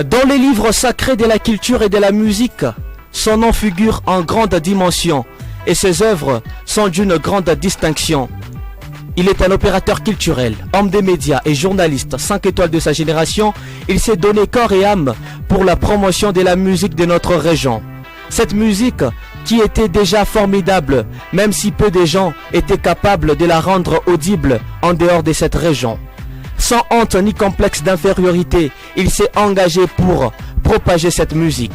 Dans les livres sacrés de la culture et de la musique, son nom figure en grande dimension et ses œuvres sont d'une grande distinction. Il est un opérateur culturel, homme des médias et journaliste 5 étoiles de sa génération. Il s'est donné corps et âme pour la promotion de la musique de notre région. Cette musique qui était déjà formidable, même si peu de gens étaient capables de la rendre audible en dehors de cette région. Sans honte ni complexe d'infériorité, il s'est engagé pour propager cette musique,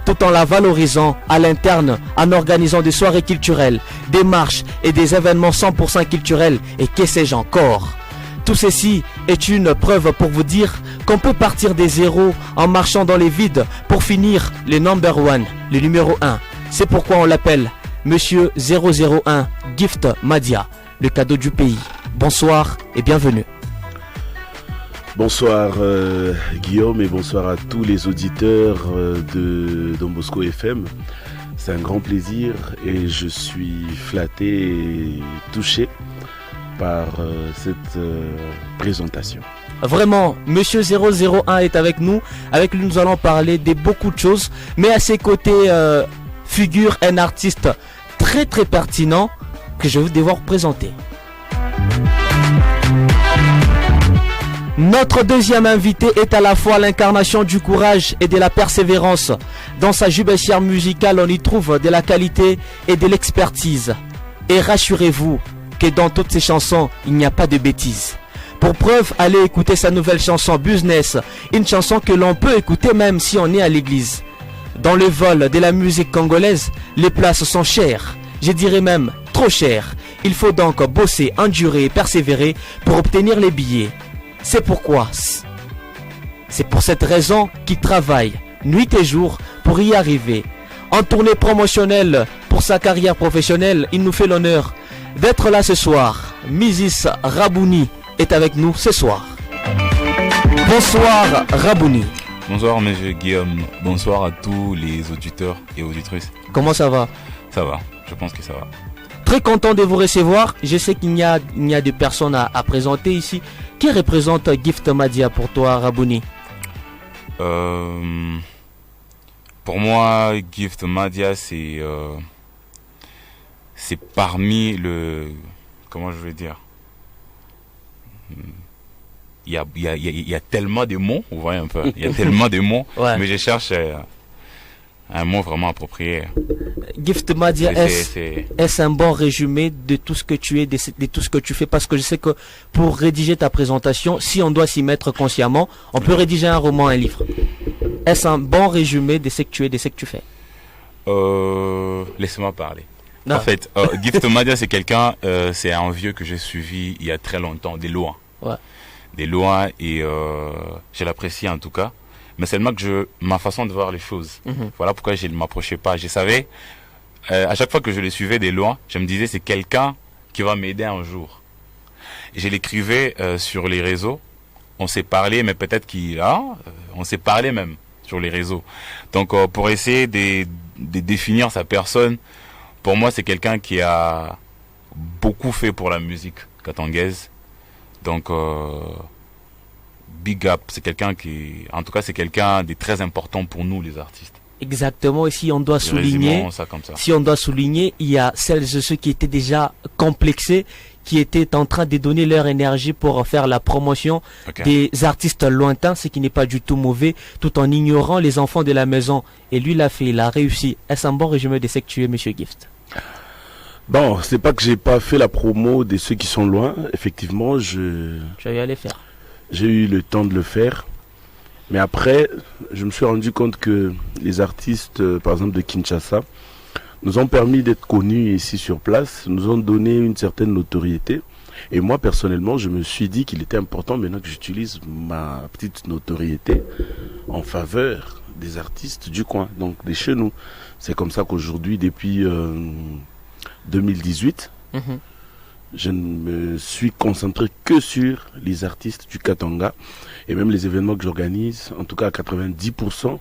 tout en la valorisant à l'interne, en organisant des soirées culturelles, des marches et des événements 100% culturels et que sais-je encore. Tout ceci est une preuve pour vous dire qu'on peut partir des zéros en marchant dans les vides pour finir le number one, le numéro 1. C'est pourquoi on l'appelle Monsieur 001 Gift Madia, le cadeau du pays. Bonsoir et bienvenue. Bonsoir Guillaume et bonsoir à tous les auditeurs de Don Bosco FM. C'est un grand plaisir et je suis flatté et touché par cette présentation. Vraiment, Monsieur 001 est avec nous. Avec lui, nous allons parler de beaucoup de choses. Mais à ses côtés figure un artiste très pertinent que je vais devoir présenter. Notre deuxième invité est à la fois l'incarnation du courage et de la persévérance. Dans sa jubilaire musicale, on y trouve de la qualité et de l'expertise. Et rassurez-vous que dans toutes ses chansons, il n'y a pas de bêtises. Pour preuve, allez écouter sa nouvelle chanson Business, une chanson que l'on peut écouter même si on est à l'église. Dans le vol de la musique congolaise, les places sont chères, je dirais même trop chères. Il faut donc bosser, endurer et persévérer pour obtenir les billets. C'est pourquoi, c'est pour cette raison qu'il travaille nuit et jour pour y arriver. En tournée promotionnelle pour sa carrière professionnelle, il nous fait l'honneur d'être là ce soir. Mrs Rabouni est avec nous ce soir. Bonsoir Rabouni. Bonsoir monsieur Guillaume, bonsoir à tous les auditeurs et auditrices. Comment ça va? Ça va, je pense que ça va. Très content de vous recevoir. Je sais qu'il y a des personnes à présenter ici. Qui représente Gift Madia pour toi, Rabouni? Pour moi, Gift Madia, c'est parmi le... Comment je vais dire? Il y a tellement de mots, vous voyez un peu. Il y a tellement de mots, ouais. Mais je cherche un mot vraiment approprié. Gift Madia, est-ce un bon résumé de tout ce que tu es, de tout ce que tu fais? Parce que je sais que pour rédiger ta présentation, si on doit s'y mettre consciemment, on peut rédiger un roman, un livre. Est-ce un bon résumé de ce que tu es, de ce que tu fais? Laissez-moi parler. Non. En fait, Gift Madia, c'est quelqu'un, c'est un vieux que j'ai suivi il y a très longtemps, des loin. Ouais. Des loin, et je l'apprécie en tout cas. Mais seulement que ma façon de voir les choses. Voilà pourquoi je ne m'approchais pas. Je savais, à chaque fois que je le suivais des loin, je me disais c'est quelqu'un qui va m'aider un jour. Et je l'écrivais sur les réseaux. On s'est parlé, mais peut-être on s'est parlé même sur les réseaux. Donc pour essayer de définir sa personne, pour moi c'est quelqu'un qui a beaucoup fait pour la musique katangaise. Donc big up, c'est quelqu'un en tout cas c'est quelqu'un de très important pour nous les artistes. Exactement, et si on doit souligner, il y a celles et ceux qui étaient déjà complexés, qui étaient en train de donner leur énergie pour faire la promotion des artistes lointains, ce qui n'est pas du tout mauvais, tout en ignorant les enfants de la maison. Et lui l'a fait, il a réussi. Est-ce un bon résumé de ce que tu es, monsieur Gift? Bon, c'est pas que j'ai pas fait la promo de ceux qui sont loin. Effectivement, tu as eu à les faire. J'ai eu le temps de le faire. Mais après, je me suis rendu compte que les artistes, par exemple de Kinshasa, nous ont permis d'être connus ici sur place, nous ont donné une certaine notoriété. Et moi, personnellement, je me suis dit qu'il était important maintenant que j'utilise ma petite notoriété en faveur des artistes du coin, donc de chez nous. C'est comme ça qu'aujourd'hui, depuis 2018, je ne me suis concentré que sur les artistes du Katanga et même les événements que j'organise, en tout cas à 90%,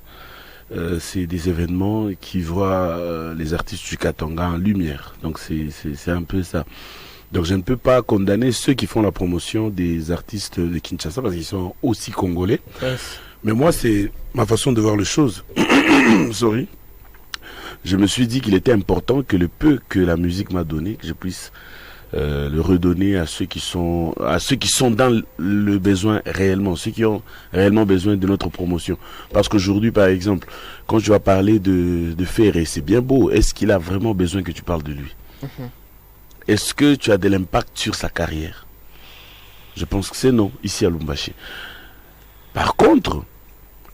c'est des événements qui voient les artistes du Katanga en lumière. Donc c'est un peu ça. Donc je ne peux pas condamner ceux qui font la promotion des artistes de Kinshasa parce qu'ils sont aussi congolais. Yes. Mais moi, c'est ma façon de voir les choses. Sorry. Je me suis dit qu'il était important que le peu que la musique m'a donné, que je puisse le redonner à ceux qui sont dans le besoin réellement, ceux qui ont réellement besoin de notre promotion. Parce qu'aujourd'hui, par exemple, quand tu vas parler de Ferré, c'est bien beau. Est-ce qu'il a vraiment besoin que tu parles de lui? Est-ce que tu as de l'impact sur sa carrière? Je pense que c'est non, ici à Lubumbashi. Par contre,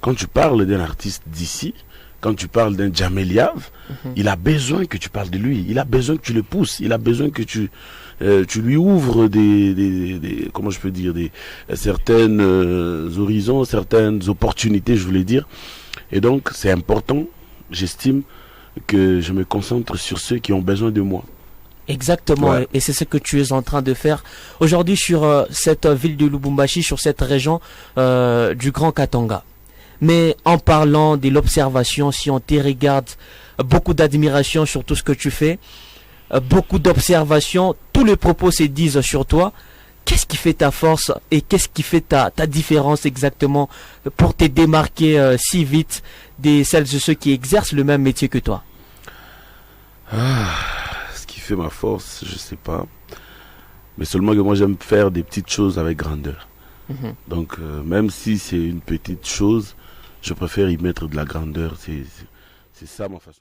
quand tu parles d'un artiste d'ici, quand tu parles d'un Djamel Yav, il a besoin que tu parles de lui. Il a besoin que tu le pousses. Il a besoin que tu lui ouvres comment je peux dire, certaines horizons, certaines opportunités, je voulais dire. Et donc, c'est important, j'estime, que je me concentre sur ceux qui ont besoin de moi. Exactement, Ouais. et c'est ce que tu es en train de faire aujourd'hui sur cette ville de Lubumbashi, sur cette région du Grand Katanga. Mais en parlant de l'observation, si on te regarde, beaucoup d'admiration sur tout ce que tu fais, beaucoup d'observation, tous les propos se disent sur toi. Qu'est-ce qui fait ta force et qu'est-ce qui fait ta différence exactement pour te démarquer si vite des celles et ceux qui exercent le même métier que toi? Ce qui fait ma force, je sais pas. Mais seulement que moi, j'aime faire des petites choses avec grandeur. Donc, même si c'est une petite chose, je préfère y mettre de la grandeur. C'est ça ma façon.